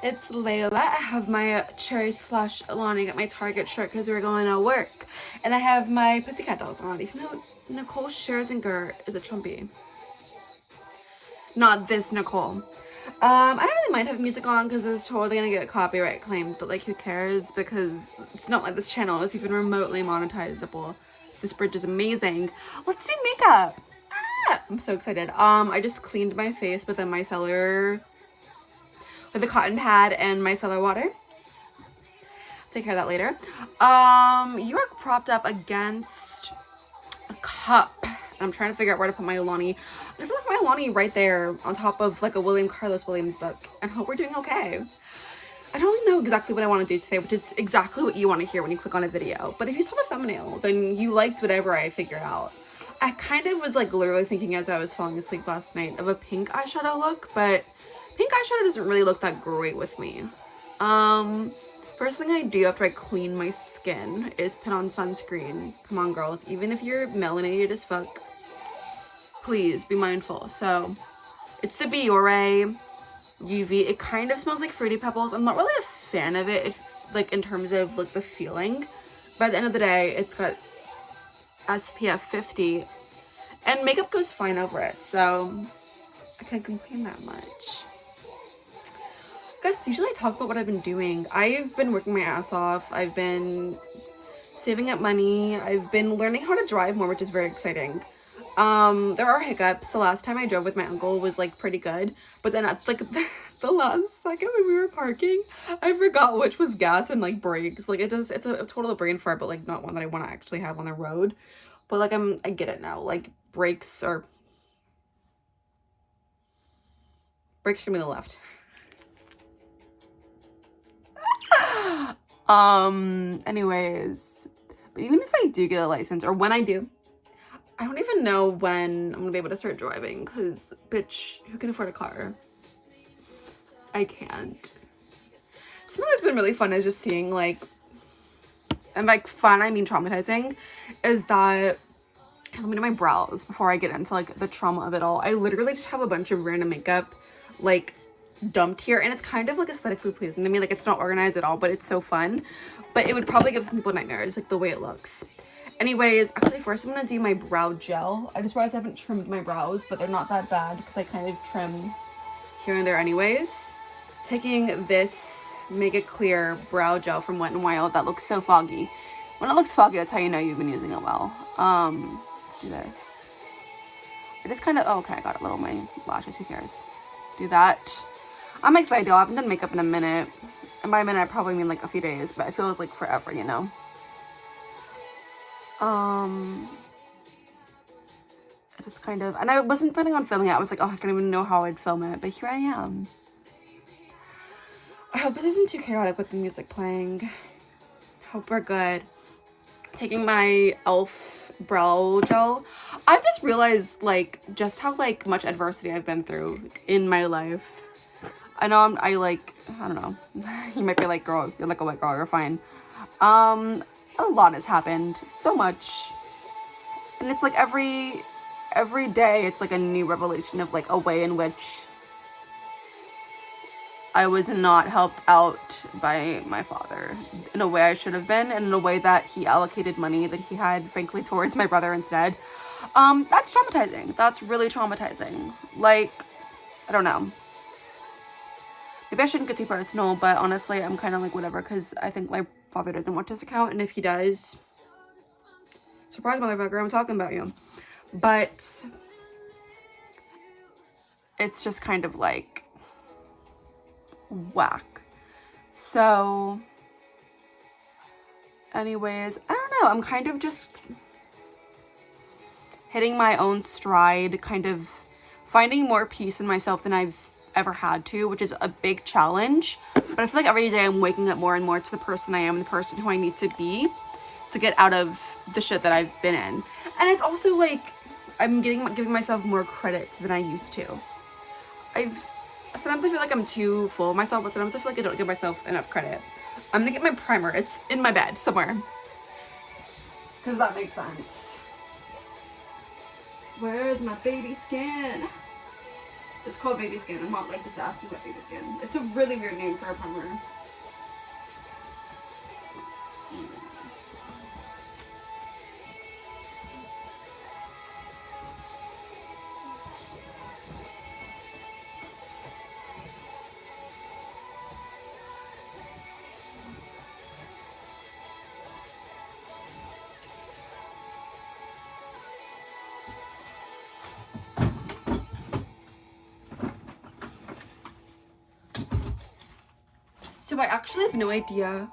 It's Layla. I have my cherry slush Lonnie at my Target shirt because we're going to work. And I have my Pussycat dolls on. Even though Nicole Scherzinger is a Trumpy. Not this Nicole. I don't really mind having music on because it's totally gonna get copyright claimed, but like who cares, because it's not like this channel is even remotely monetizable. This bridge is amazing. Let's do makeup. I'm so excited. I just cleaned my face with a micellar with a cotton pad and micellar water. Take care of that later. You are propped up against a cup. I'm trying to figure out where to put my Lonnie. I just left my Lonnie right there on top of like a William Carlos Williams book and hope we're doing okay. I don't really know exactly what I want to do today, which is exactly what you want to hear when you click on a video. But if you saw the thumbnail, then you liked whatever I figured out. I kind of was like literally thinking as I was falling asleep last night of a pink eyeshadow look, but pink eyeshadow doesn't really look that great with me. First thing I do after I clean my skin is put on sunscreen. Come on, girls. Even if you're melanated as fuck, please be mindful. So, it's the Biore UV. It kind of smells like Fruity Pebbles. I'm not really a fan of it, like in terms of like the feeling. But at the end of the day, it's got SPF 50. And makeup goes fine over it. So, I can't complain that much. Guys, usually I talk about what I've been doing. I've been working my ass off. I've been saving up money. I've been learning how to drive more, which is very exciting. There are hiccups. The last time I drove with my uncle was like pretty good, but then that's like the last second when we were parking, I forgot which was gas and like brakes. Like it's a total brain fart, but like not one that I want to actually have on the road. But like I get it now. Like brakes are gonna be the left. Anyways, but even if I do get a license, or when I do, I don't even know when I'm gonna be able to start driving, because bitch, who can afford a car? I can't. Something that's been really fun is just seeing like, and like fun, I mean traumatizing, is that, let me do my brows before I get into like the trauma of it all. I literally just have a bunch of random makeup like dumped here, and it's kind of like aesthetically pleasing to me. Like it's not organized at all, but it's so fun. But it would probably give some people nightmares, like the way it looks. Anyways, actually first I'm gonna do my brow gel. I just realized I haven't trimmed my brows, but they're not that bad because I kind of trim here and there anyways. Taking this Mega Clear brow gel from Wet n Wild that looks so foggy. When it looks foggy, that's how you know you've been using it well. Do this. It is kind of, oh, okay, I got a little on my lashes, who cares? Do that. I'm excited though. I haven't done makeup in a minute. And by a minute, I probably mean like a few days, but it feels like forever, you know? It just kind of, and I wasn't planning on filming it. I was like, oh, I don't even know how I'd film it, but here I am. I hope this isn't too chaotic with the music playing. Hope we're good. Taking my e.l.f. brow gel. I've just realized like just how like much adversity I've been through in my life. I know I don't know. You might be like, girl, you're like a white girl, you're fine. A lot has happened, so much. And it's like every day it's like a new revelation of like a way in which I was not helped out by my father in a way I should have been, and in a way that he allocated money that he had, frankly, towards my brother instead. That's traumatizing. That's really traumatizing. Like, I don't know. Maybe I shouldn't get too personal, but honestly, I'm kind of like whatever, because I think my father doesn't watch this account, and if he does, surprise motherfucker, I'm talking about you. But it's just kind of like whack. So anyways, I don't know, I'm kind of just hitting my own stride, kind of finding more peace in myself than I've ever had to, which is a big challenge. But I feel like every day I'm waking up more and more to the person I am, the person who I need to be to get out of the shit that I've been in. And it's also like I'm giving myself more credit than I used to. Sometimes I feel like I'm too full of myself, but sometimes I feel like I don't give myself enough credit. I'm gonna get my primer. It's in my bed somewhere. Because that makes sense. Where is my baby skin? It's called baby skin. I'm not like this asking about baby skin. It's a really weird name for a primer. So I actually have no idea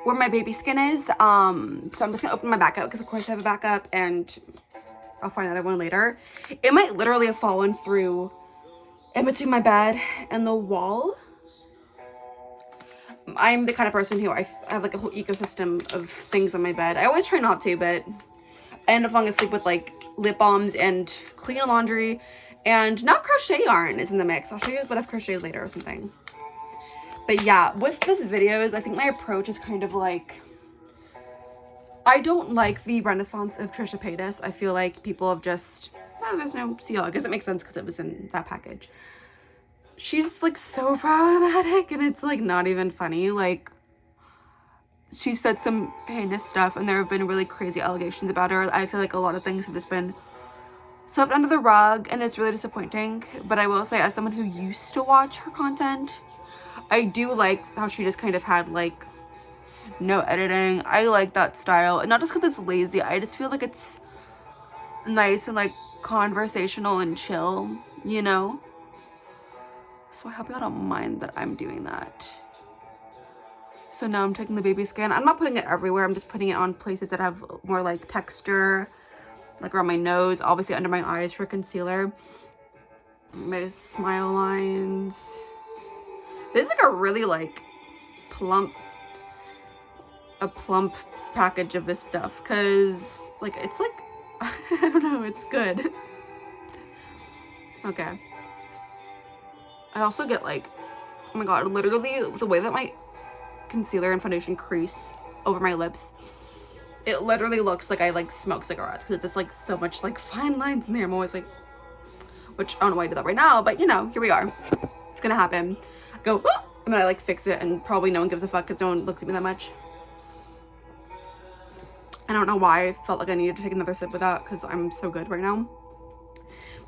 where my baby skin is. So I'm just gonna open my backup because of course I have a backup and I'll find another one later. It might literally have fallen through in between my bed and the wall. I'm the kind of person who I have like a whole ecosystem of things on my bed. I always try not to, but I end up falling asleep with like lip balms and clean laundry, and now crochet yarn is in the mix. I'll show you what I've crocheted later or something. But yeah, with this videos, I think my approach is kind of like, I don't like the renaissance of Trisha Paytas. I feel like people have just, oh, there's no seal. I guess it makes sense because it was in that package. She's like so problematic and it's like not even funny. Like, she said some heinous stuff and there have been really crazy allegations about her. I feel like a lot of things have just been swept under the rug and it's really disappointing. But I will say, as someone who used to watch her content, I do like how she just kind of had like no editing. I like that style, and not just because it's lazy. I just feel like it's nice and like conversational and chill, you know? So I hope y'all don't mind that I'm doing that. So now I'm taking the baby skin. I'm not putting it everywhere. I'm just putting it on places that have more like texture, like around my nose, obviously under my eyes for concealer. My smile lines. This is like a really like plump package of this stuff, because like it's like I don't know, it's good. Okay, I also get like, oh my god, literally the way that my concealer and foundation crease over my lips, it literally looks like I like smoke cigarettes because it's just like so much like fine lines in there. I'm always like, which I don't know why I did that right now, but you know, here we are. It's gonna happen. I go, oh! And then I like fix it and probably no one gives a fuck because no one looks at me that much. I don't know why I felt like I needed to take another sip with that because I'm so good right now.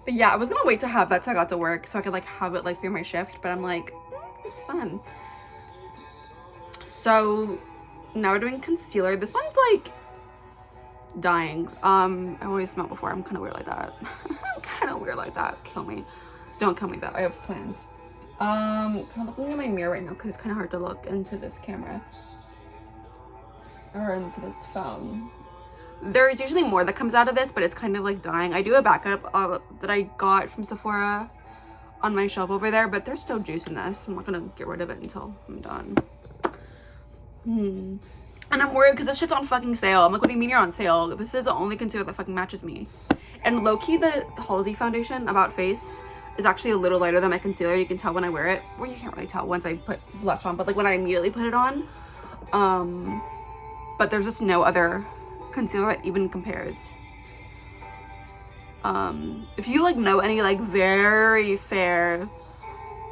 But yeah, I was gonna wait to have that till I got to work so I could like have it like through my shift, but I'm like, it's fun. So now we're doing concealer. This one's like dying. I always smelled before. I'm kind of weird like that. I'm kind of weird like that. Kill me. Don't kill me though. I have plans. Kind of looking in my mirror right now because it's kind of hard to look into this camera or into this phone. There's usually more that comes out of this, but it's kind of like dying. I do a backup that I got from Sephora on my shelf over there, but there's still juice in this. I'm not gonna get rid of it until I'm done. And I'm worried because this shit's on fucking sale. I'm like, what do you mean you're on sale? This is the only concealer that fucking matches me. And low-key, the Halsey foundation About Face is actually a little lighter than my concealer. You can tell when I wear it. Well, you can't really tell once I put blush on, but like when I immediately put it on. But there's just no other concealer that even compares. If you like know any like very fair,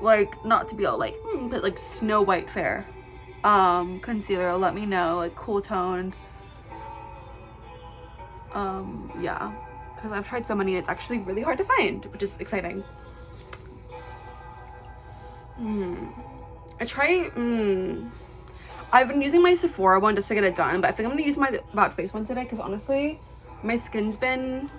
like not to be all like but like Snow White fair concealer, let me know, like cool toned. Yeah, because I've tried so many and it's actually really hard to find, which is exciting. I've been using my Sephora one just to get it done, but I think I'm gonna use my About Face one today because honestly, my skin's been,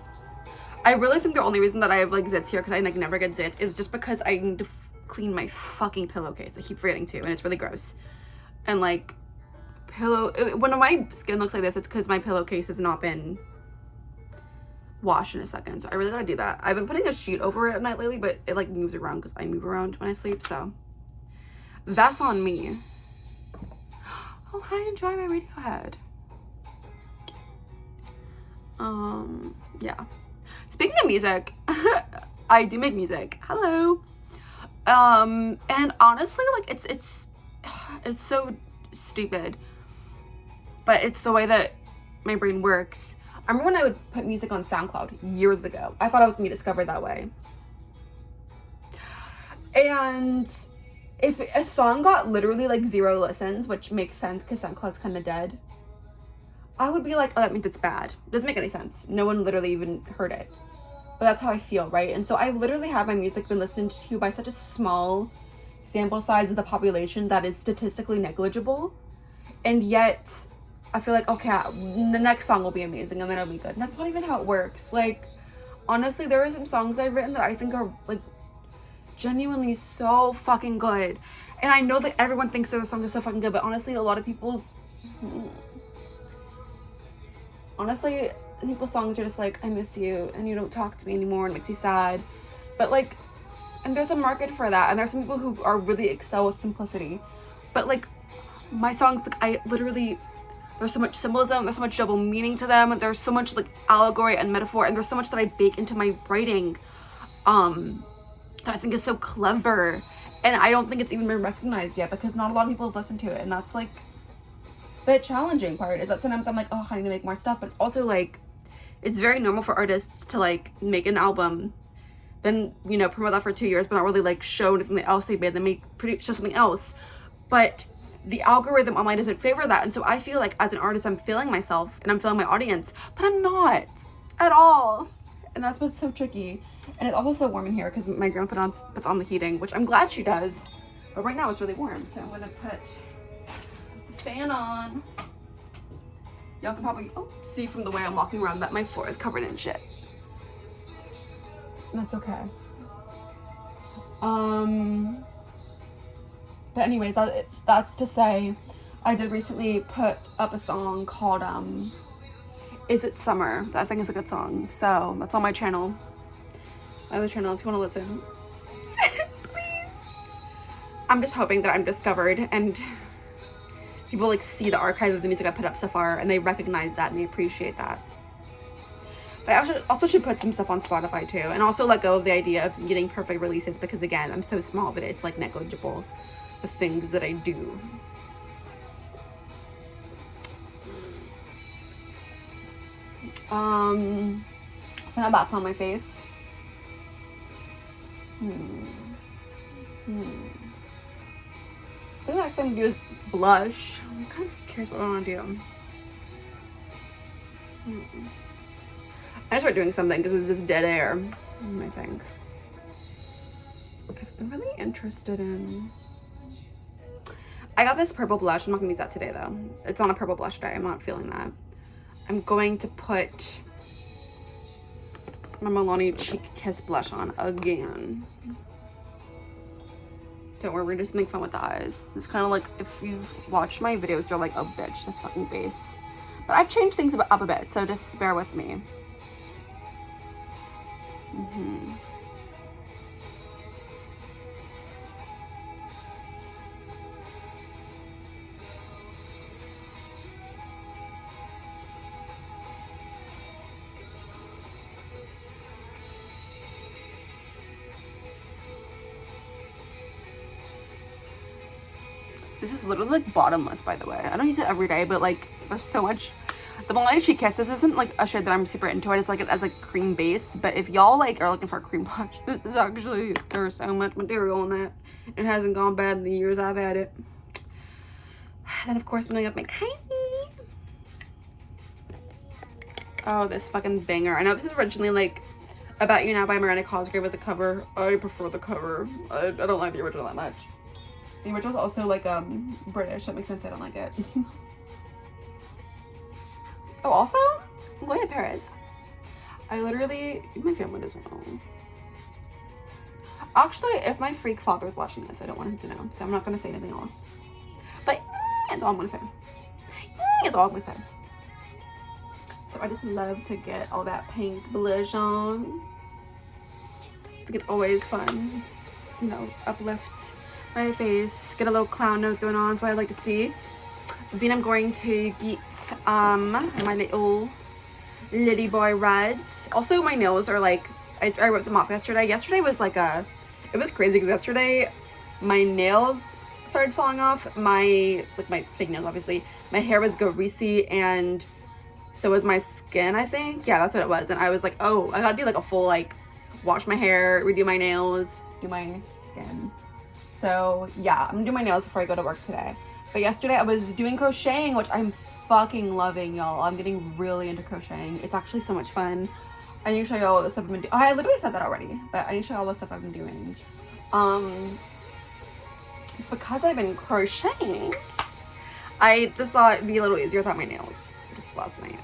I really think the only reason that I have like zits here, because I like never get zits, is just because I need to clean my fucking pillowcase. I keep forgetting to, and it's really gross. And like when my skin looks like this, it's because my pillowcase has not been washed in a second. So I really gotta do that. I've been putting a sheet over it at night lately, but it like moves around because I move around when I sleep, so that's on me. Oh, hi, enjoy my Radiohead. Yeah. Speaking of music, I do make music. Hello. And honestly, like it's so stupid, but it's the way that my brain works. I remember when I would put music on SoundCloud years ago. I thought I was gonna be discovered that way. And if a song got literally like 0 listens, which makes sense because SoundCloud's kind of dead, I would be like, oh, that means it's bad. Doesn't make any sense. No one literally even heard it. But that's how I feel, right? And so I literally have my music been listened to by such a small sample size of the population that is statistically negligible. And yet I feel like, okay, the next song will be amazing and then it'll be good. And that's not even how it works. Like, honestly, there are some songs I've written that I think are like genuinely so fucking good. And I know that everyone thinks their songs are so fucking good, but honestly, a lot of people's songs are just like, I miss you and you don't talk to me anymore and it makes me sad. But like, and there's a market for that, and there's some people who are really excel with simplicity. But like, my songs, like, I literally, there's so much symbolism, there's so much double meaning to them, there's so much like allegory and metaphor, and there's so much that I bake into my writing that I think is so clever. And I don't think it's even been recognized yet because not a lot of people have listened to it. And that's like the challenging part, is that sometimes I'm like, oh, I need to make more stuff. But it's also like, it's very normal for artists to like make an album, then, you know, promote that for 2 years, but not really like show anything else they made, then show something else. But the algorithm online doesn't favor that. And so I feel like as an artist, I'm failing myself and I'm failing my audience, but I'm not at all. And that's what's so tricky. And it's also so warm in here because my grandma puts on the heating, which I'm glad she does. But right now it's really warm, so I'm gonna put the fan on. Y'all can probably see from the way I'm walking around that my floor is covered in shit. And that's okay. But anyways, that's to say, I did recently put up a song called Is It Summer? That I think is a good song. So that's on my channel. My other channel, if you want to listen. Please. I'm just hoping that I'm discovered and people like see the archive of the music I put up so far and they recognize that and they appreciate that. But I also should put some stuff on Spotify too, and also let go of the idea of getting perfect releases, because again, I'm so small that it's like negligible, the things that I do. So now that's on my face. I think the next thing I'm gonna do is blush. I'm kind of curious what I want to do. I just start doing something because it's just dead air, I think. I've been really interested in... I got this purple blush. I'm not gonna use that today though. It's on a purple blush day. I'm not feeling that. I'm going to put my Milani Cheek Kiss blush on again. Don't worry, we're just making fun with the eyes. It's kind of like, if you've watched my videos, you're like, oh bitch, this fucking base. But I've changed things up a bit, so just bear with me. This is literally like bottomless, by the way. I don't use it every day, but like there's so much. The Milani Cheek Kiss, this isn't like a shade that I'm super into. I just like it as like cream base. But if y'all like are looking for a cream blush, this is actually, there's so much material in that. It hasn't gone bad in the years I've had it. Then of course I'm going up my Kylie. Oh, this fucking banger. I know this is originally like About You Now by Miranda Cosgrave as a cover. I prefer the cover. I don't like the original that much. The original's also like British. That makes sense. I don't like it. Oh, also, I'm going to Paris. I literally, my family doesn't know. Actually, if my freak father is watching this, I don't want him to know, so I'm not going to say anything else. But that's all I'm going to say. That's all I'm going to say. So I just love to get all that pink blush on. I think it's always fun, you know, uplift my face, get a little clown nose going on. That's what I like to see. Then I'm going to get my little Liddy Boy red. Also, my nails are like, I ripped them off yesterday. Yesterday was like it was crazy because yesterday my nails started falling off. My fake nails, obviously. My hair was greasy and so was my skin, I think. Yeah, that's what it was. And I was like, oh, I gotta do like a full like wash my hair, redo my nails, do my skin. So yeah, I'm gonna do my nails before I go to work today. But yesterday I was doing crocheting, which I'm fucking loving, y'all. I'm getting really into crocheting. It's actually so much fun. I need to show you all the stuff I've been doing. Oh, I literally said that already, but I need to show you all the stuff I've been doing. Because I've been crocheting, I just thought it'd be a little easier without my nails just last night.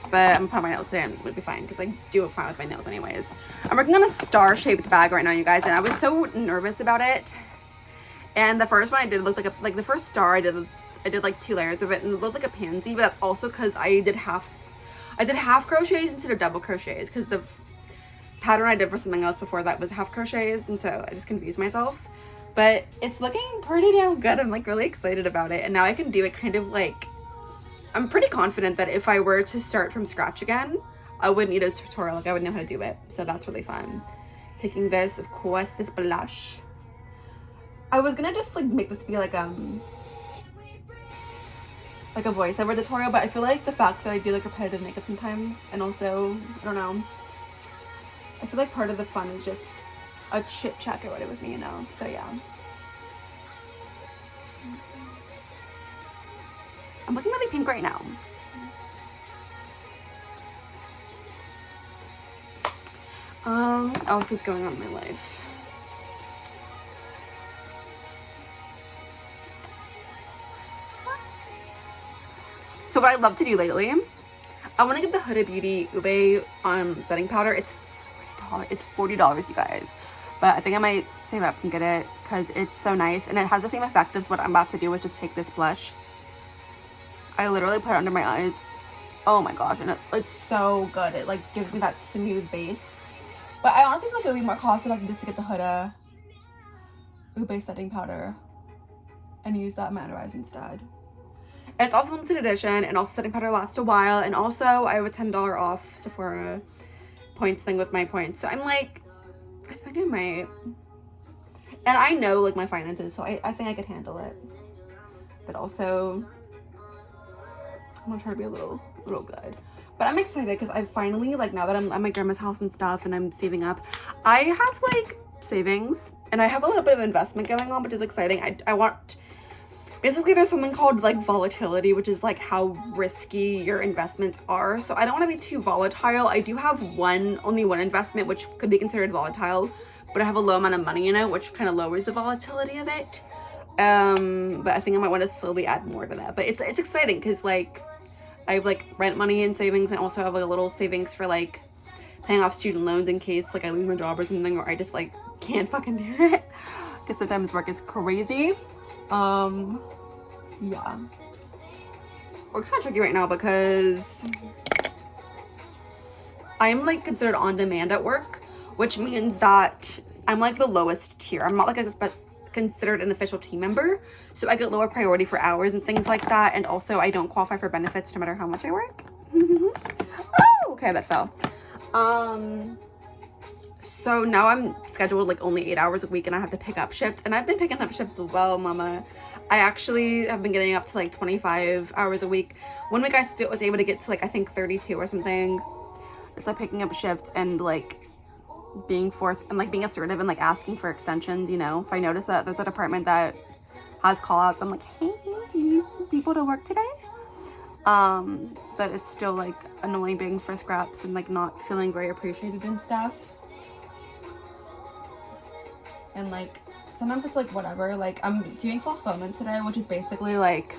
But I'm gonna put my nails in, it'll be fine because I do it fine with my nails anyways. I'm working on a star-shaped bag right now, you guys, and I was so nervous about it. And the first one I did looked like the first star I did like 2 layers of it, and it looked like a pansy, but that's also because I did half crochets instead of double crochets, because the pattern I did for something else before that was half crochets, and so I just confused myself. But it's looking pretty damn good. I'm like really excited about it, and now I can do it kind of like, I'm pretty confident that if I were to start from scratch again, I wouldn't need a tutorial, like I would know how to do it. So that's really fun. Taking this, of course, this blush. I was gonna just like make this be like a voiceover tutorial, but I feel like the fact that I do like repetitive makeup sometimes, and also, I don't know, I feel like part of the fun is just a chit chat or whatever with me, you know? So yeah. I'm looking really pink right now. What else is going on in my life? So what I love to do lately, I want to get the Huda Beauty Ube setting powder. It's $40, you guys. But I think I might save up and get it because it's so nice. And it has the same effect as what I'm about to do, which is take this blush. I literally put it under my eyes. Oh my gosh, and it's so good. It like gives me that smooth base. But I honestly feel like it would be more cost effective just to get the Huda Ube setting powder and use that in my under eyes instead. And it's also limited edition, and also setting powder lasts a while, and also I have a $10 off Sephora points thing with my points. So I'm like, I think I might. And I know like my finances, so I think I could handle it. But also, I'm gonna try to be a little good. But I'm excited because I finally, like, now that I'm at my grandma's house and stuff and I'm saving up, I have like savings and I have a little bit of investment going on, which is exciting. I want, basically there's something called like volatility, which is like how risky your investments are. So I don't want to be too volatile. I do have only one investment which could be considered volatile, but I have a low amount of money in it, which kind of lowers the volatility of it. But I think I might want to slowly add more to that. But it's exciting because like I have like rent money and savings, and also have like a little savings for like paying off student loans in case like I lose my job or something, or I just like can't fucking do it because sometimes work is crazy. Yeah, work's kind of tricky right now because I'm like considered on demand at work, which means that I'm like the lowest tier. I'm not like considered an official team member, so I get lower priority for hours and things like that, and also I don't qualify for benefits no matter how much I work. Oh, okay, that fell. So now I'm scheduled like only 8 hours a week, and I have to pick up shifts, and I've been picking up shifts as well, mama. I actually have been getting up to like 25 hours a week. One week I still was able to get to like I think 32 or something. It's like picking up shifts and like being forth and like being assertive and like asking for extensions, you know. If I notice that there's a department that has call outs, I'm like, hey, you need people to work today? But it's still like annoying being for scraps and like not feeling very appreciated and stuff. And like sometimes it's like whatever, like I'm doing fulfillment today, which is basically like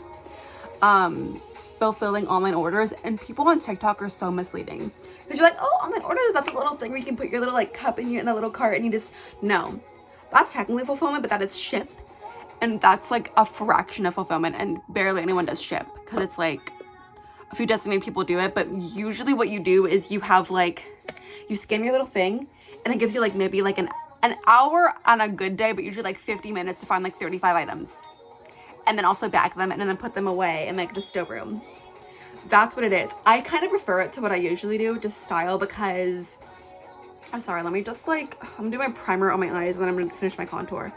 fulfilling online orders, and people on TikTok are so misleading because you're like, oh, online orders, that's a little thing where you can put your little like cup in the little cart and you just, no, that's technically fulfillment, but that is ship, and that's like a fraction of fulfillment, and barely anyone does ship because it's like a few designated people do it. But usually what you do is you have like, you scan your little thing and it gives you like maybe like an hour on a good day, but usually like 50 minutes to find like 35 items, and then also bag them and then put them away in like the storeroom. That's what it is. I kind of prefer it to what I usually do, just style, because I'm sorry, let me just like, I'm gonna do my primer on my eyes and then I'm gonna finish my contour.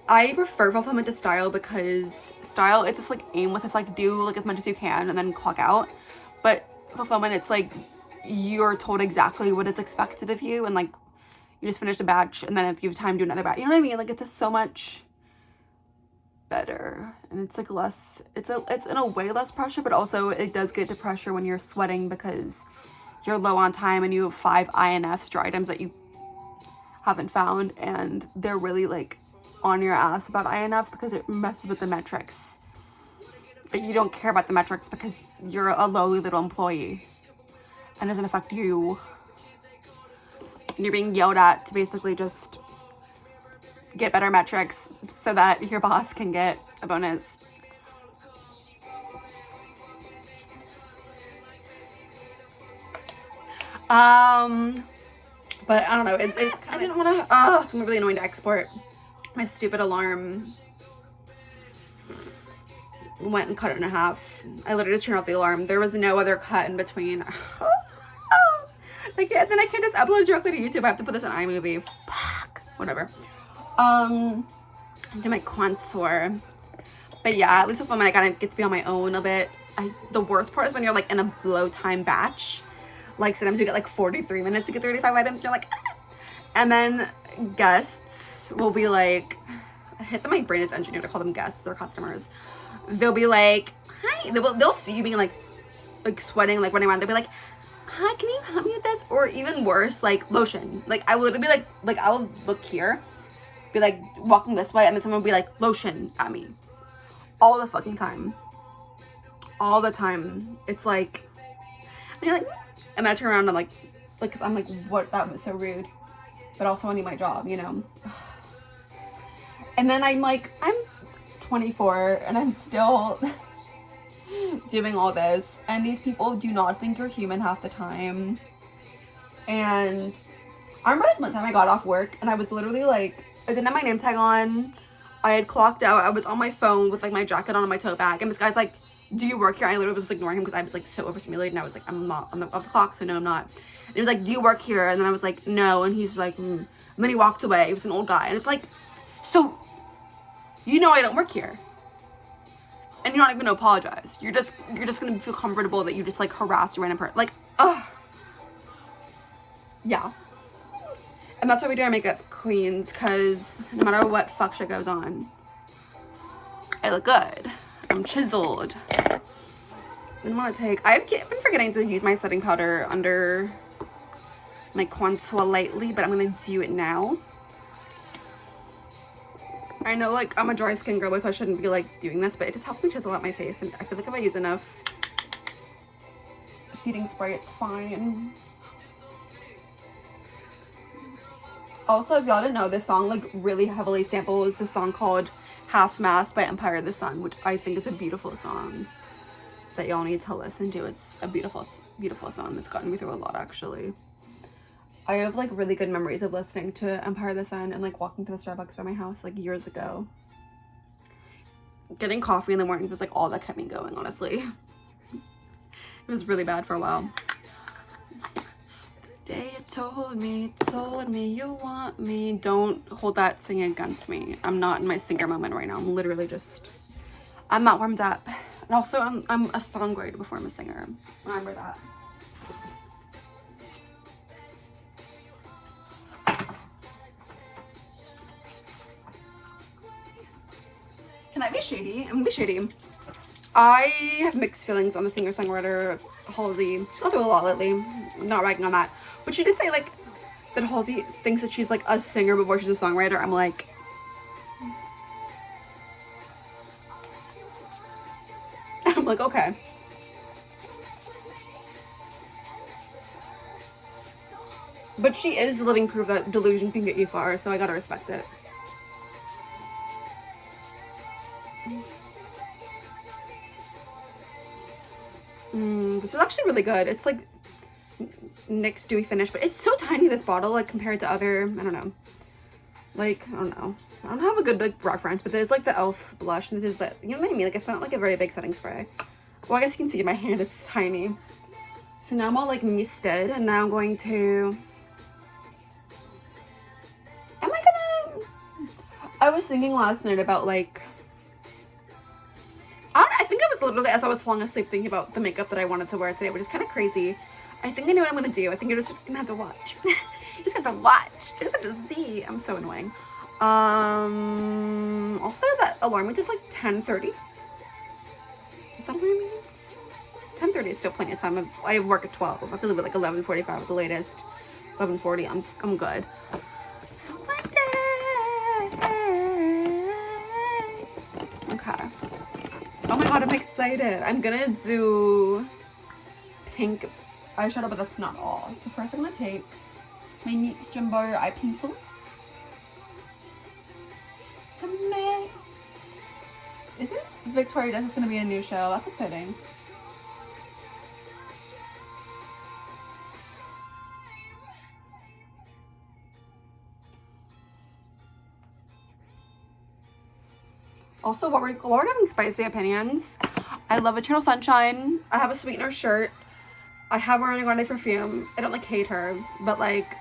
I prefer fulfillment to style because style, it's just like aim with this, like do like as much as you can and then clock out. But fulfillment, it's like you're told exactly what is expected of you, and like You just finish a batch, and then if you have time, do another batch. You know what I mean? Like, it's just so much better, and it's like less, it's in a way less pressure, but also it does get to pressure when you're sweating because you're low on time and you have 5 INFs, draw items that you haven't found, and they're really like on your ass about INFs because it messes with the metrics. But you don't care about the metrics because you're a lowly little employee and it doesn't affect you. And you're being yelled at to basically just get better metrics so that your boss can get a bonus. But I don't know, I didn't want to, it's really annoying to export. My stupid alarm went and cut it in half. I literally just turned off the alarm. There was no other cut in between. Like, then I can't just upload directly to YouTube. I have to put this in iMovie. Fuck. Whatever. Do my contour. But yeah, at least with women, I kind of get to be on my own a bit. The worst part is when you're like in a blow time batch. Like sometimes you get like 43 minutes to get 35 items. You're like, ah. And then guests will be like, I hit them, my brain is engineered to call them guests. They're customers. They'll be like, hi. They'll see you being like sweating, like running around. They'll be like, hi, can you help me with this? Or even worse, like lotion. Like I would be like I will look here, be like walking this way, and then someone would be like lotion at me. All the fucking time. All the time. It's like, and you're like, and I turn around and like, cause I'm like, what? That was so rude. But also I need my job, you know? And then I'm like, I'm 24 and I'm still doing all this. And these people do not think you're human half the time. And I remember this one time I got off work and I was literally like, I didn't have my name tag on. I had clocked out. I was on my phone with like my jacket on and my tote bag. And this guy's like, do you work here? I literally was just ignoring him because I was like so overstimulated. And I was like, I'm not on the clock, so no, I'm not. And he was like, do you work here? And then I was like, no. And he's like, And then he walked away. He was an old guy. And it's like, so, you know I don't work here. And you're not even gonna apologize. You're just gonna feel comfortable that you just like harassed a random person. Like, ugh. Yeah. And that's why we do our makeup queens, because no matter what fuck shit goes on, I look good. I'm chiseled. I want to take, I've been forgetting to use my setting powder under my contour lightly, but I'm going to do it now. I know, like, I'm a dry skin girl, so I shouldn't be, like, doing this, but it just helps me chisel out my face, and I feel like if I use enough setting spray, it's fine. Also, if y'all didn't know, this song, like, really heavily samples this song called Half Mast by Empire of the Sun, which I think is a beautiful song that y'all need to listen to. It's a beautiful, beautiful song that's gotten me through a lot, actually. I have, like, really good memories of listening to Empire of the Sun and, like, walking to the Starbucks by my house, like, years ago. Getting coffee in the morning was, like, all that kept me going, honestly. It was really bad for a while. The day you told me you want me. Don't hold that singing against me. I'm not in my singer moment right now. I'm literally just, I'm not warmed up. And also, I'm a songwriter before I'm a singer. Remember that. Can I be shady? I'm gonna be shady. I have mixed feelings on the singer-songwriter Halsey. She's gone through a lot lately. I'm not ragging on that. But she did say, like, that Halsey thinks that she's, like, a singer before she's a songwriter. I'm like, okay. But she is living proof that delusion can get you far, so I gotta respect it. This is actually really good. It's like NYX dewy finish, but it's so tiny, this bottle, like compared to other, I don't know. Like, I don't know. I don't have a good like reference, but there's like the e.l.f. blush, and this is the, you know what I mean? Like, it's not like a very big setting spray. Well, I guess you can see in my hand, it's tiny. So now I'm all like misted, and now I'm going to, I was thinking last night about like, I think I was literally, as I was falling asleep, thinking about the makeup that I wanted to wear today, which is kind of crazy. I think I know what I'm going to do. I think you're just going to have to watch. You just got have to watch. I just have to see. I'm so annoying. Also that alarm means it's like 10:30. Is that what it means? 10:30 is still plenty of time. I have work at 12. I have to leave at like 11:45 at the latest. 11:40. I'm good. So Monday. Okay. Oh my god, I'm excited. I'm gonna do pink eyeshadow, but that's not all. So first I'm gonna take my NYX Jumbo eye pencil. Isn't Victoria Justice gonna be a new show? That's exciting. Also, while we're having spicy opinions, I love Eternal Sunshine. I have a Sweetener shirt. I have Ariana Grande perfume. I don't like hate her, but like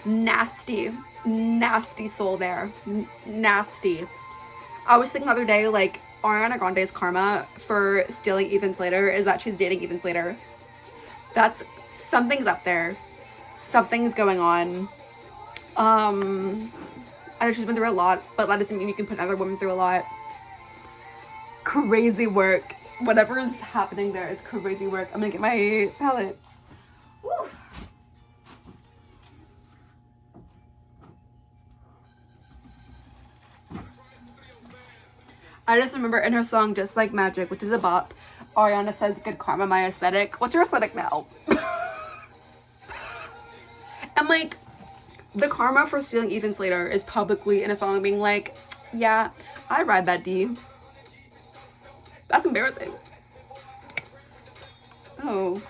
nasty soul there. Nasty. I was thinking the other day, like, Ariana Grande's karma for stealing Ethan Slater is that she's dating Ethan Slater. That's, something's up there. Something's going on. I know she's been through a lot, but that doesn't mean you can put another woman through a lot. Crazy work. Whatever is happening there is crazy work. I'm gonna get my palettes. Woo. I just remember in her song Just Like Magic, which is a bop, Ariana says, good karma, my aesthetic. What's your aesthetic now? And like, the karma for stealing Ethan Slater is publicly in a song being like, yeah, I ride that D. That's embarrassing. Oh.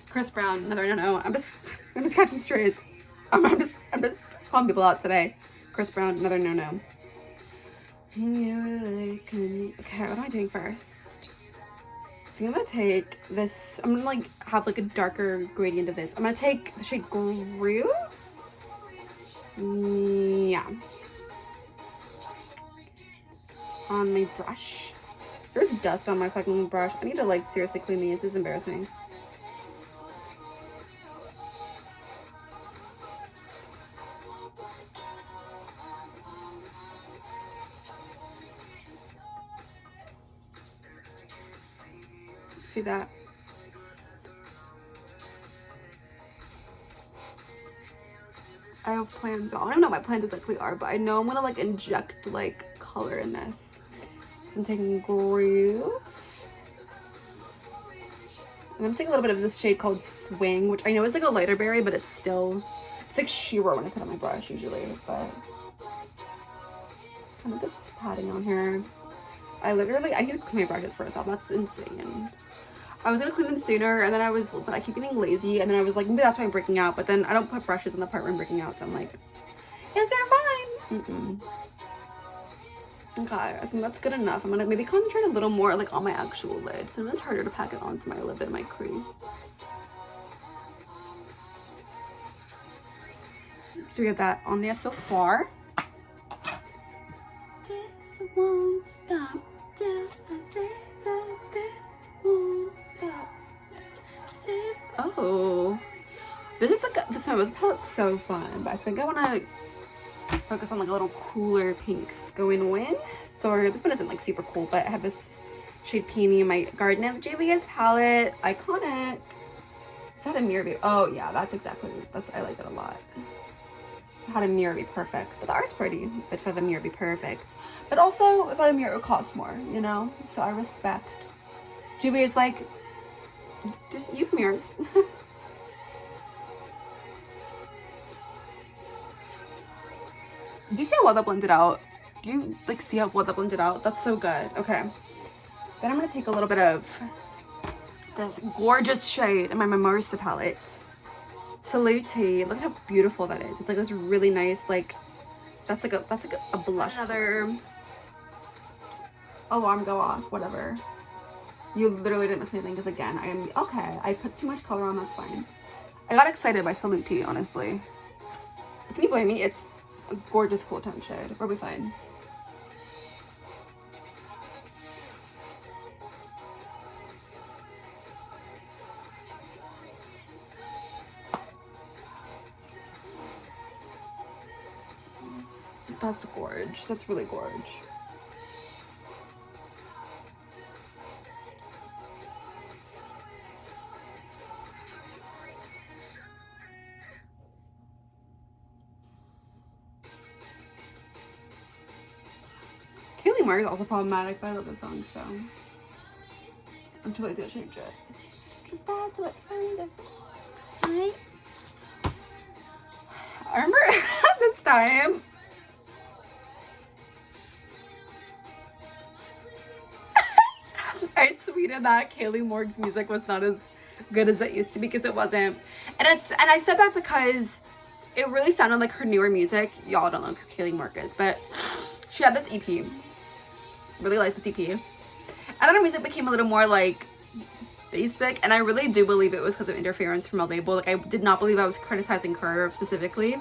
Chris Brown, another no. I'm just catching strays. I'm just calling people out today. Chris Brown, another no. Okay, what am I doing first? I think I'm gonna take this. I'm gonna like have like a darker gradient of this. I'm gonna take the shade Groove. Yeah. On my brush. There's dust on my fucking brush. I need to like seriously clean these. This is embarrassing. See that? I have plans. I don't even know what my plans exactly are, but I know I'm gonna like inject like color in this. So I'm taking Groove. And I'm taking a little bit of this shade called Swing, which I know is like a lighter berry, but it's like sheer when I put on my brush usually, but kind of just patting on here. I need to clean my brushes first off. That's insane. I was gonna clean them sooner, and then but I keep getting lazy, and then I was like, maybe that's why I'm breaking out, but then I don't put brushes in the part where I'm breaking out, so I'm like, is there fine? Okay, I think that's good enough. I'm gonna maybe concentrate a little more like on my actual lid. Sometimes it's harder to pack it onto my lid than my crease. So we have that on there so far. This won't stop till I say so. This won't stop. Oh, this is like this palette's so fun, but I think I want to focus on like a little cooler pinks going in. So this one isn't like super cool, but I have this shade Peony in my Garden of Julia's palette. Iconic. Is that a mirror be? Oh yeah, I like that a lot. How to mirror be perfect, but the art's pretty. But for the mirror be perfect, but also if I had a mirror, it would cost more, you know. So I respect. Julia's like, you have mirrors. Do you see how well that blended out? Do you like see how well that blended out? That's so good. Okay. Then I'm gonna take a little bit of this gorgeous shade in my Mimosa palette. Salute. Look at how beautiful that is. It's like this really nice, like that's like a blush. Another alarm go off, whatever. You literally didn't miss anything because again, I put too much color on, that's fine. I got excited by Salute, honestly. Can you blame me? It's a gorgeous cool tone shade. We'll be fine. That's gorge. That's really gorge. Kaylee Moore is also problematic, but I love this song, so I'm too lazy to change it. Cause that's what friends are for, right? I remember this time. I tweeted that Kaylee Moor's music was not as good as it used to be, because it wasn't. And I said that because it really sounded like her newer music. Y'all don't know who Kaylee Moore is, but she had this EP. Really liked this EP. And then her music became a little more like basic, and I really do believe it was because of interference from a label. Like, I did not believe I was criticizing her specifically.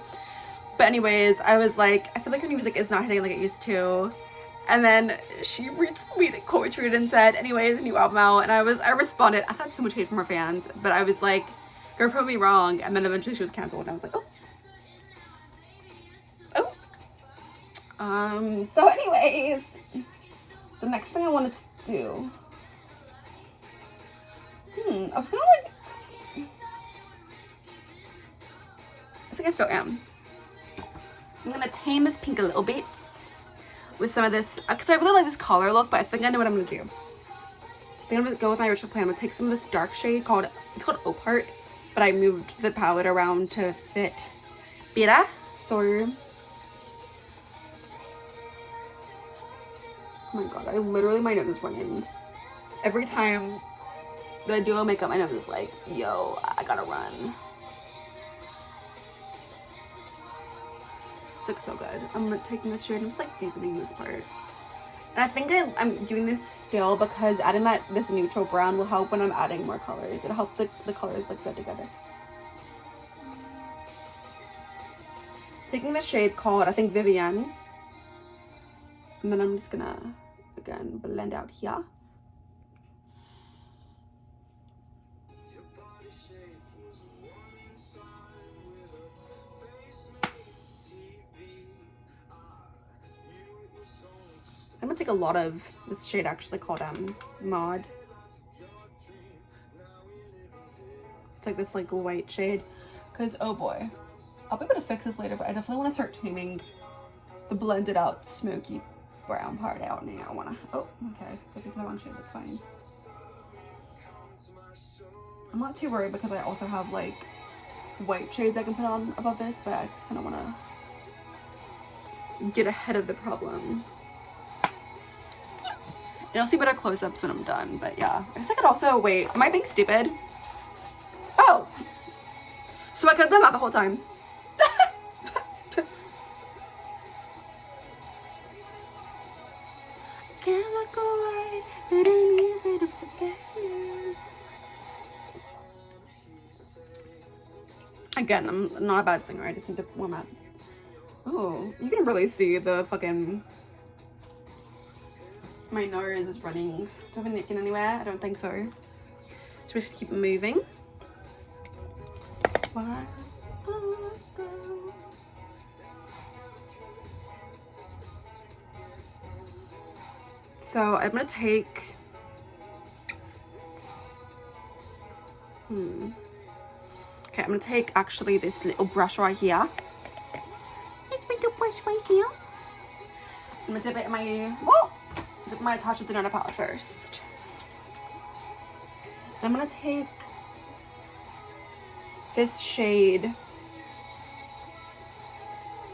But anyways, I was like, I feel like her new music is not hitting like it used to. And then she retweeted, quote tweeted, and said, anyways, new album out. And I responded. I got so much hate from her fans, but I was like, you're probably wrong. And then eventually she was canceled, and I was like, oh. So anyways, the next thing I wanted to do, I was gonna like, I think I still am. I'm gonna tame this pink a little bit with some of this, because I really like this collar look, but I think I know what I'm gonna do. I think I'm gonna go with my original plan. I'm gonna take some of this dark shade called Opart, but I moved the palette around to fit better. So, oh my god, I literally, my nose is running. Every time that I do a makeup, my nose is like, yo, I gotta run. This looks so good. I'm taking this shade and it's like deepening this part. And I think I'm doing this still because adding this neutral brown will help when I'm adding more colors. It'll help the colors look good together. Taking the shade called, I think, Vivienne. And then I'm just gonna, again, blend out here. I'm gonna take a lot of this shade actually called Mod. It's like this like white shade, because oh boy, I'll be able to fix this later, but I definitely want to start taming the blended out smoky brown part out now. I wanna, oh okay, if it's the wrong shade, that's fine. I'm not too worried because I also have like white shades I can put on above this, but I just kind of want to get ahead of the problem. And I'll see better close-ups when I'm done, but yeah. I guess I could also, wait, am I being stupid? Oh! So I could have done that the whole time. Can't look away, it ain't easy to forget you. Again, I'm not a bad singer, I just need to warm up. Oh, you can really see the fucking... My nose is running. Do I have a napkin anywhere? I don't think so. Should we just keep moving? So I'm gonna take okay, I'm gonna take actually this little brush right here. This little brush right here. I'm gonna dip it in my dip my Touch of the Nana palette first. I'm gonna take this shade.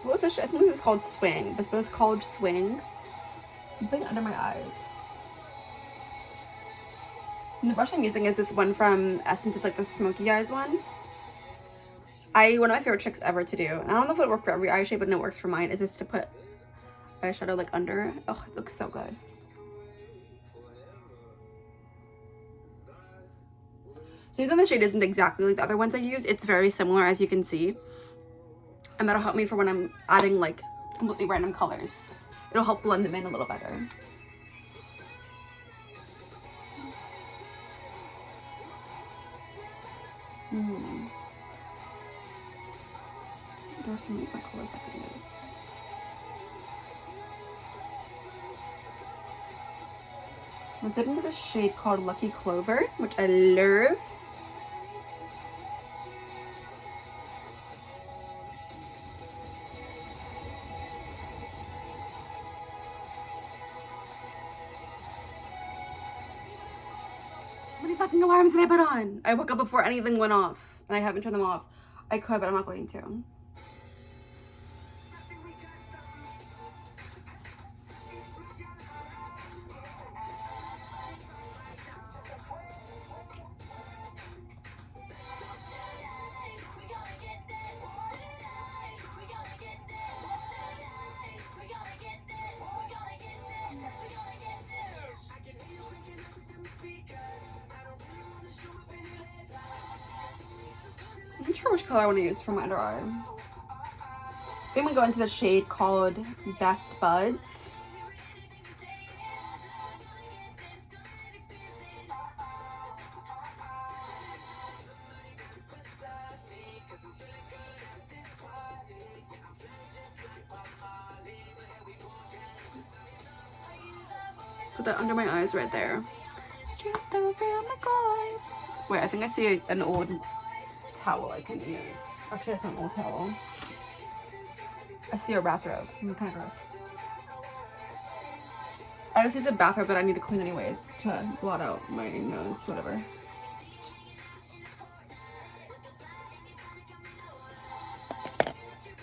What was this shade? I think it was called Swing. This was called Swing. I'm putting it under my eyes. And the brush I'm using is this one from Essence. It's like the smoky eyes one. One of my favorite tricks ever to do, and I don't know if it would work for every eye shape, but no, it works for mine, is just to put eyeshadow like under. Oh, it looks so good. So even though the shade isn't exactly like the other ones I use, it's very similar, as you can see. And that'll help me for when I'm adding like completely random colors. It'll help blend them in a little better. There's some different colors I can use. I'm gonna dip into this shade called Lucky Clover, which I love. How many fucking alarms did I put on? I woke up before anything went off, and I haven't turned them off. I could, but I'm not going to. I'm not sure which color I want to use for my under eye. I think I'm gonna go into the shade called Best Buds. Put that under my eyes right there. Wait, I think I see an old towel I can use. Actually, that's not an old towel. I see a bathrobe. I'm kind of gross. I just used a bathrobe, but I need to clean anyways to blot out my nose, whatever.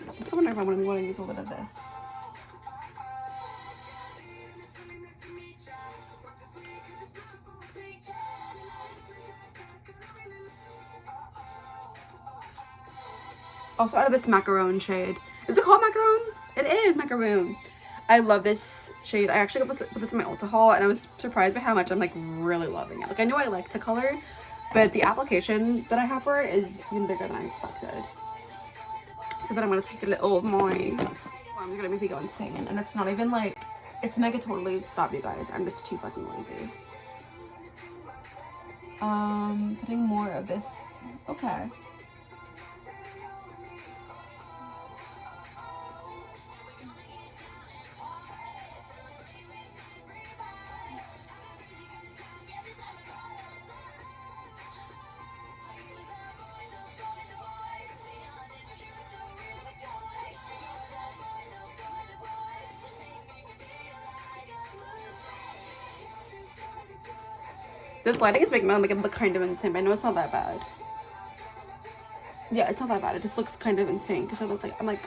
I'm still wondering if I want to use a little bit of this. Also out of this macaron shade. Is it called macaron? It is macaron. I love this shade. I actually put this in my Ulta haul, and I was surprised by how much I'm like really loving it. Like I knew I liked the color, but the application that I have for it is even bigger than I expected. So then I'm gonna take a little more. I'm gonna make me go insane, and it's not even like it's gonna totally stop you guys. I'm just too fucking lazy. Putting more of this. Okay. This lighting is making me look kind of insane, but I know it's not that bad. Yeah, it's not that bad. It just looks kind of insane because I look like I'm like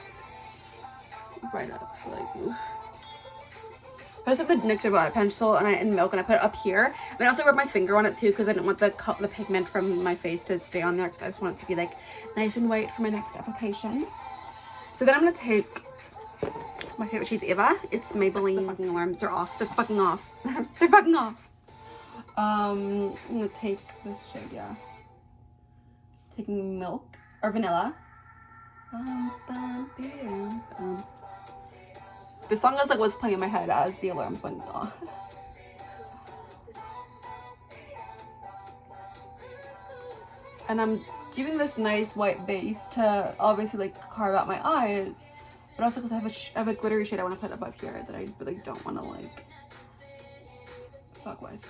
right up. Like, oof. I just have the NYX Body pencil and milk, and I put it up here. And I also rubbed my finger on it too because I didn't want the pigment from my face to stay on there because I just want it to be like nice and white for my next application. So then I'm gonna take my favorite shades ever. It's Maybelline. The fucking alarms. They're off. They're fucking off. They're fucking off. I'm gonna take this shade, yeah. Taking milk or vanilla. This song is like was playing in my head as the alarms went off. And I'm doing this nice white base to obviously like carve out my eyes, but also because I have a glittery shade I want to put above here that I really don't want to like fuck with.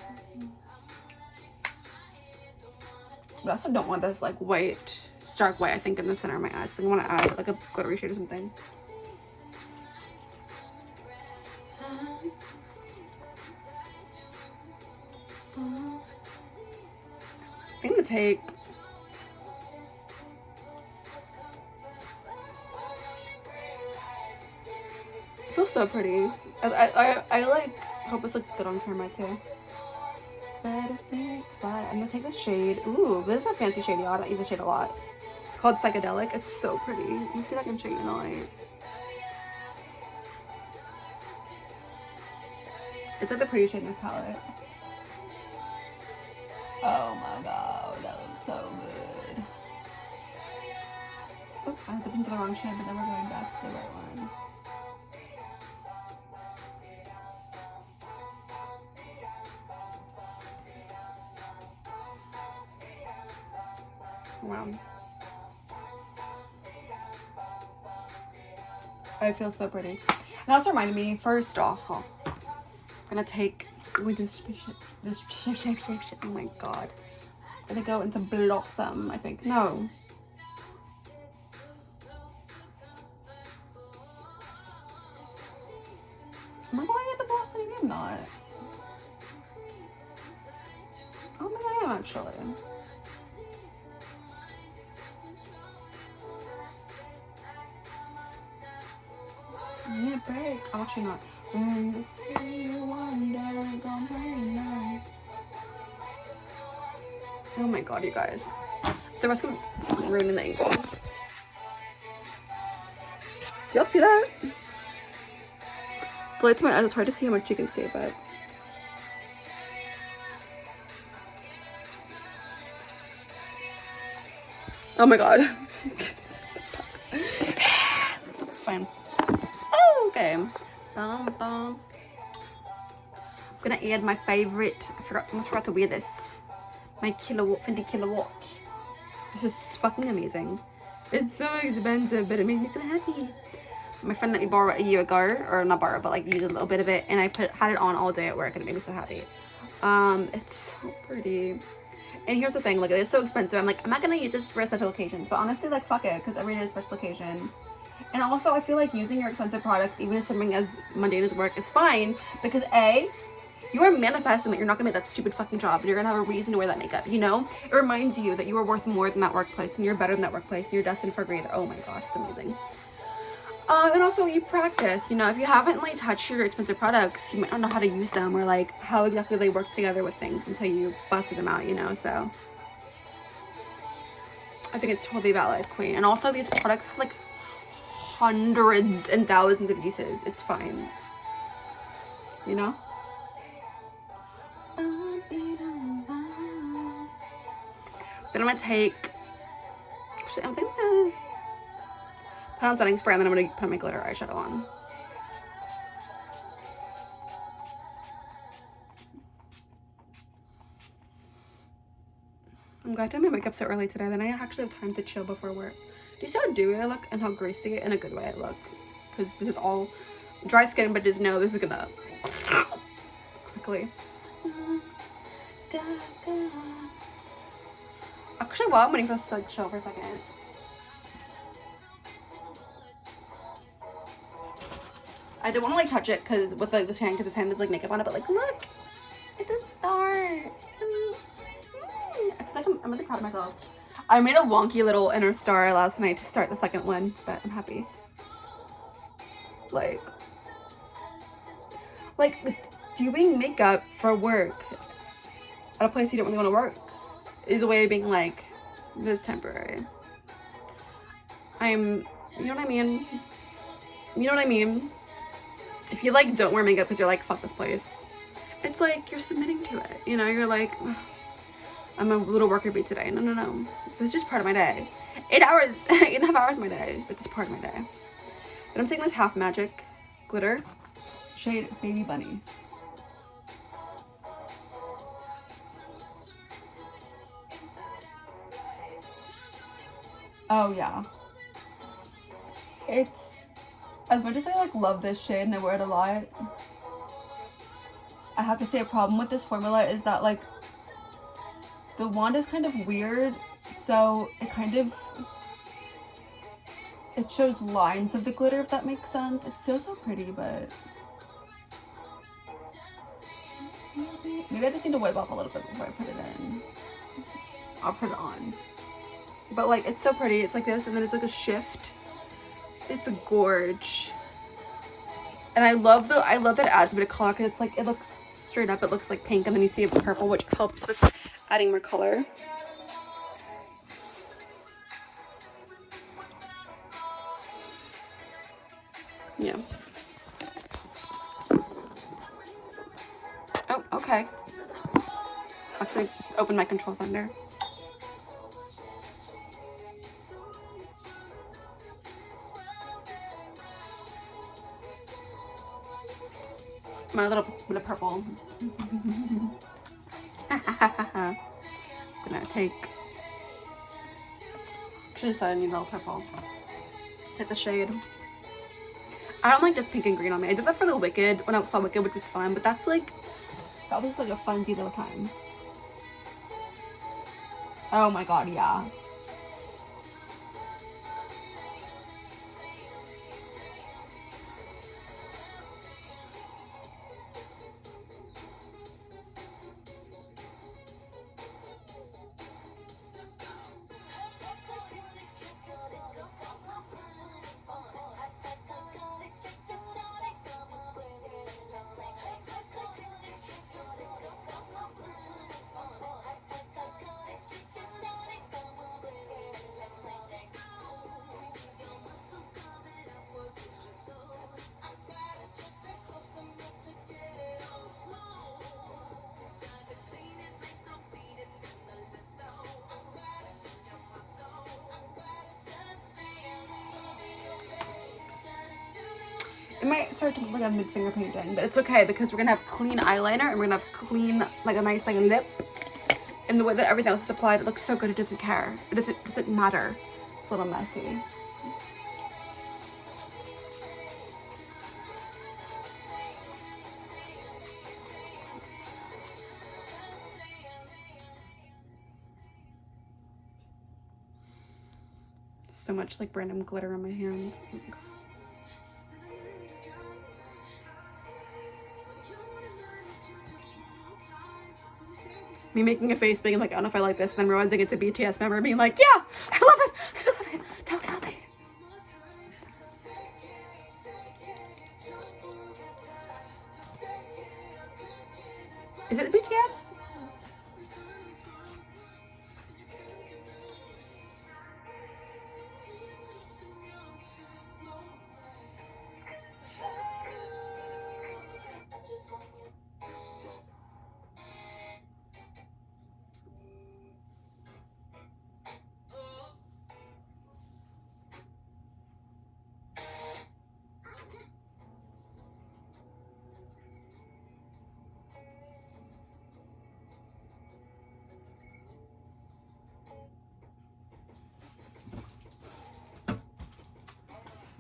But I also don't want this like white, stark white, I think, in the center of my eyes. I think I want to add like a glittery shade or something. I think I'm gonna take it feels so pretty. I like hope this looks good on camera too. But I'm gonna take this shade. Ooh, this is a fancy shade, y'all. I don't use this shade a lot. It's called Psychedelic. It's so pretty. Let me see if I can show you in the light. It's like the prettiest shade in this palette. Oh my god, that looks so good. Oop, I have to into the wrong shade, but then we're going back to the right one. Wow. I feel so pretty. That also reminded me, first off, I'm gonna take with this oh my god. Gonna go into Blossom, I think. No. Am I going into Blossom again? I'm not. Oh my god, I am actually. Need a break. Oh, actually not. When the sea wander, gone very nice. Oh my god, you guys. The rest of ruining the ankle. Do y'all see that? The lights in my eyes, it's hard to see how much you can see, but. Oh my god. It's fine. Oh, okay. I'm gonna add my favorite. I almost forgot to wear this. My Fenty kilowatt. This is fucking amazing. It's so expensive, but it made me so happy. My friend let me borrow it a year ago, or not borrow, but like use a little bit of it, and I had it on all day at work, and it made me so happy. It's so pretty. And here's the thing, like, it's so expensive. I'm like, I'm not gonna use this for special occasions, but honestly, like, fuck it, because every day is a special occasion. And also, I feel like using your expensive products, even if something as mundane as work, is fine, because A, you are manifesting that you're not gonna make that stupid fucking job, and you're gonna have a reason to wear that makeup, you know? It reminds you that you are worth more than that workplace, and you're better than that workplace, and you're destined for greater. Oh my gosh, it's amazing. And also you practice, you know, if you haven't like touched your expensive products, you might not know how to use them or like how exactly they work together with things until you busted them out, you know, so I think it's totally valid, queen. And also these products have like hundreds and thousands of uses. It's fine, you know. Then I'm gonna take, actually I'm thinking put on setting spray, and then I'm gonna put my glitter eyeshadow on. I'm glad I did my makeup so early today, then I actually have time to chill before work. Do you see how dewy I look and how greasy in a good way I look? Because this is all dry skin, but just know this is gonna quickly. Actually, while I'm waiting for this to like chill for a second. I didn't want to like touch it because with like this hand, because this hand is like makeup on it, but like look, it's a star. I feel like I'm really proud of myself. I made a wonky little inner star last night to start the second one, but I'm happy. Like doing makeup for work at a place you don't really want to work is a way of being like, this is temporary. You know what I mean? You know what I mean? If you like don't wear makeup because you're like, fuck this place, it's like you're submitting to it, you know? You're like, I'm a little worker bee today. No, this is just part of my day. 8 hours, 8.5 hours of my day, but this is part of my day. But I'm taking this Half Magic glitter shade Baby Bunny. Oh yeah, it's, as much as I like love this shade and I wear it a lot, I have to say a problem with this formula is that like the wand is kind of weird, so it shows lines of the glitter, if that makes sense. It's so pretty, but maybe I just need to wipe off a little bit before I put it in. I'll put it on. But like, it's so pretty. It's like this, and then it's like a shift. It's a gorge. And I love that it adds a bit of color, because it's like, it looks straight up, it looks like pink, and then you see the purple, which helps with adding more color. Yeah. Oh, okay. Actually, open my controls under. My little bit of purple. Gonna take. Actually, decided I need a little purple. Take the shade. I don't like just pink and green on me. I did that for the Wicked when I saw Wicked, which was fun, but that's That was like a funsy little time. Oh my god, yeah. It might start to look like a mid-finger painting, but it's okay because we're gonna have clean eyeliner and we're gonna have clean, like a nice like lip. And the way that everything else is applied, it looks so good. It doesn't care. It doesn't matter. It's a little messy. So much like random glitter on my hands. Oh my God. Me making a face being like, I don't know if I like this, and then realizing it's a BTS member being like, yeah, I love it, I love it, don't kill me. Is it BTS?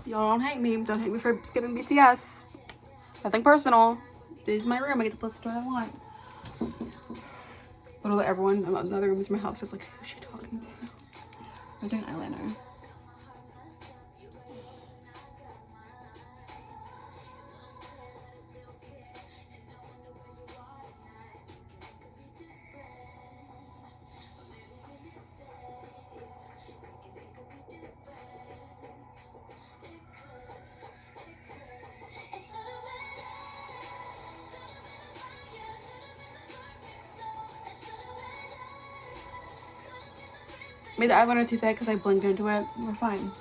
Y'all don't hate me. Don't hate me for skipping BTS. Nothing personal. This is my room. I get to listen to what I want. Literally everyone in the other rooms in my house is like, who's she talking to? I'm doing eyeliner. Made the eyeliner too thick because I blended into it. We're fine.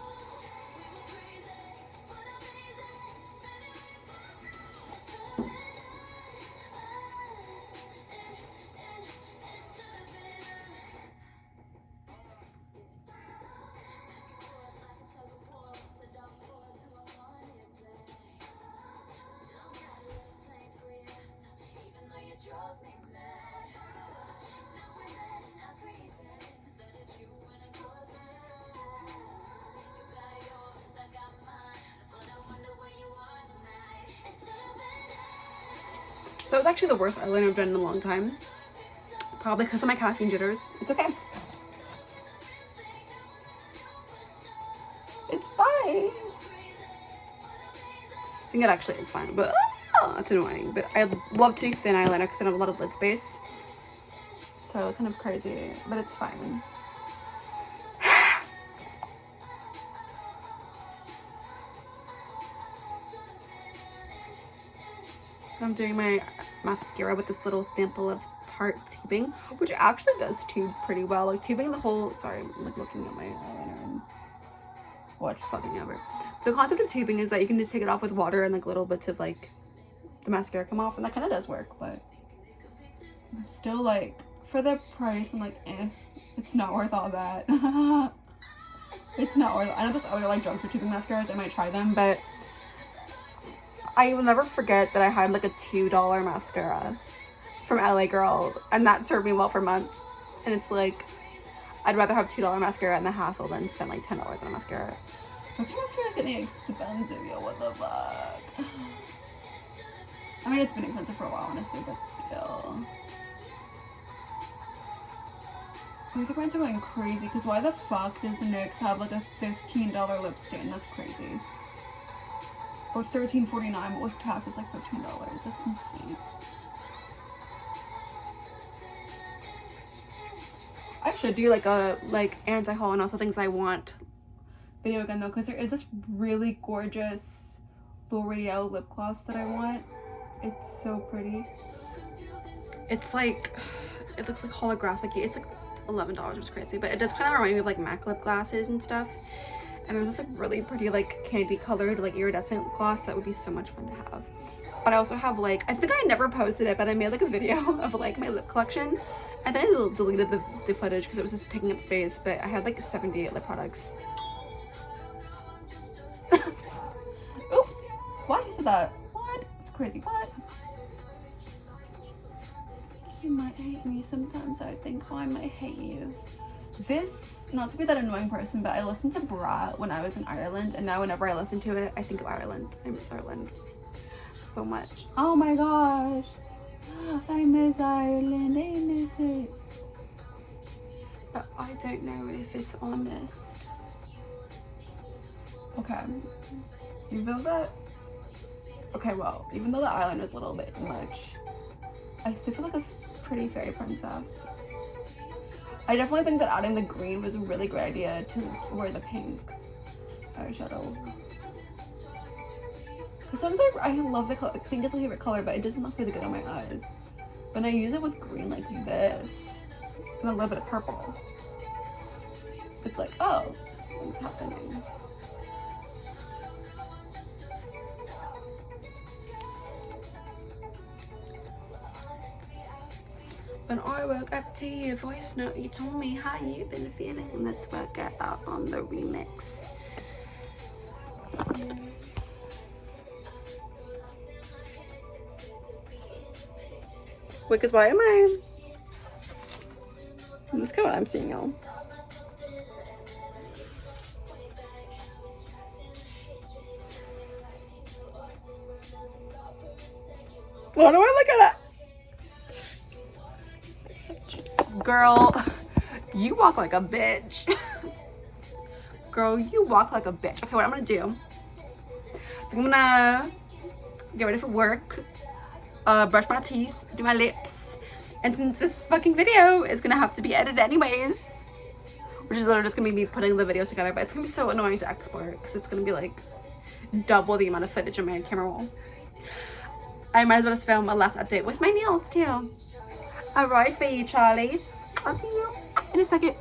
So it was actually the worst eyeliner I've done in a long time. Probably because of my caffeine jitters. It's okay. It's fine. I think it actually is fine, but it's annoying. But I love to do thin eyeliner because I don't have a lot of lid space. So it's kind of crazy, but it's fine. I'm doing my mascara with this little sample of Tarte tubing, which actually does tube pretty well. Like tubing the whole, sorry, I'm like looking at my eyeliner and what fucking ever. The concept of tubing is that you can just take it off with water and like little bits of like the mascara come off, and that kind of does work, but I'm still like, for the price, I'm like, it's not worth all that. It's not worth it. I know there's other like drugstore tubing mascaras, I might try them, but I will never forget that I had like a $2 mascara from LA Girl, and that served me well for months. And it's like, I'd rather have $2 mascara and the hassle than spend like $10 on a mascara. Which mascara is getting expensive, yo, what the fuck? I mean, it's been expensive for a while, honestly, but chill. Oh, the brands are going crazy, because why the fuck does NYX have like a $15 lip stain? That's crazy. Or $13.49, but with tax it's like $15. That's insane. I should do like a anti-haul and also things I want video again though, because there is this really gorgeous L'Oreal lip gloss that I want. It's so pretty. It's like, it looks like holographic. It's like $11, which is crazy, but it does kind of remind me of like MAC lip glasses and stuff. And there's this like really pretty like candy colored like iridescent gloss that would be so much fun to have. But I also have like, I think I never posted it, but I made like a video of like my lip collection, and then I deleted the footage because it was just taking up space. But I had like 78 lip products. Oops, why you said that? What? It's crazy. What? You might hate me sometimes. I think I might hate you. This, not to be that annoying person, but I listened to Brat when I was in Ireland, and now whenever I listen to it, I think of Ireland. I miss Ireland so much. Oh my gosh, I miss Ireland. I miss it. But I don't know if it's honest. Okay, even though even though the eyeliner is a little bit much, I still feel like a pretty fairy princess. I definitely think that adding the green was a really great idea to wear the pink eyeshadow. Because sometimes I love the color, pink is my favorite color, but it doesn't look really good on my eyes. When I use it with green like this, and a little bit of purple, it's like, oh, something's happening. When I woke up to your voice note, you told me how you been feeling, and let's work it out on the remix. Wait, cause why am I? That's kind of what I'm seeing, y'all. What do I look at? Girl, you walk like a bitch. Girl, you walk like a bitch. Okay, what I'm gonna do, I'm gonna get ready for work, brush my teeth, do my lips, and since this fucking video is gonna have to be edited anyways, which is literally just gonna be me putting the videos together, but it's gonna be so annoying to export because it's gonna be like double the amount of footage on my camera roll. I might as well just film a last update with my nails too. Alright for you, Charlie. I'll see you in a second.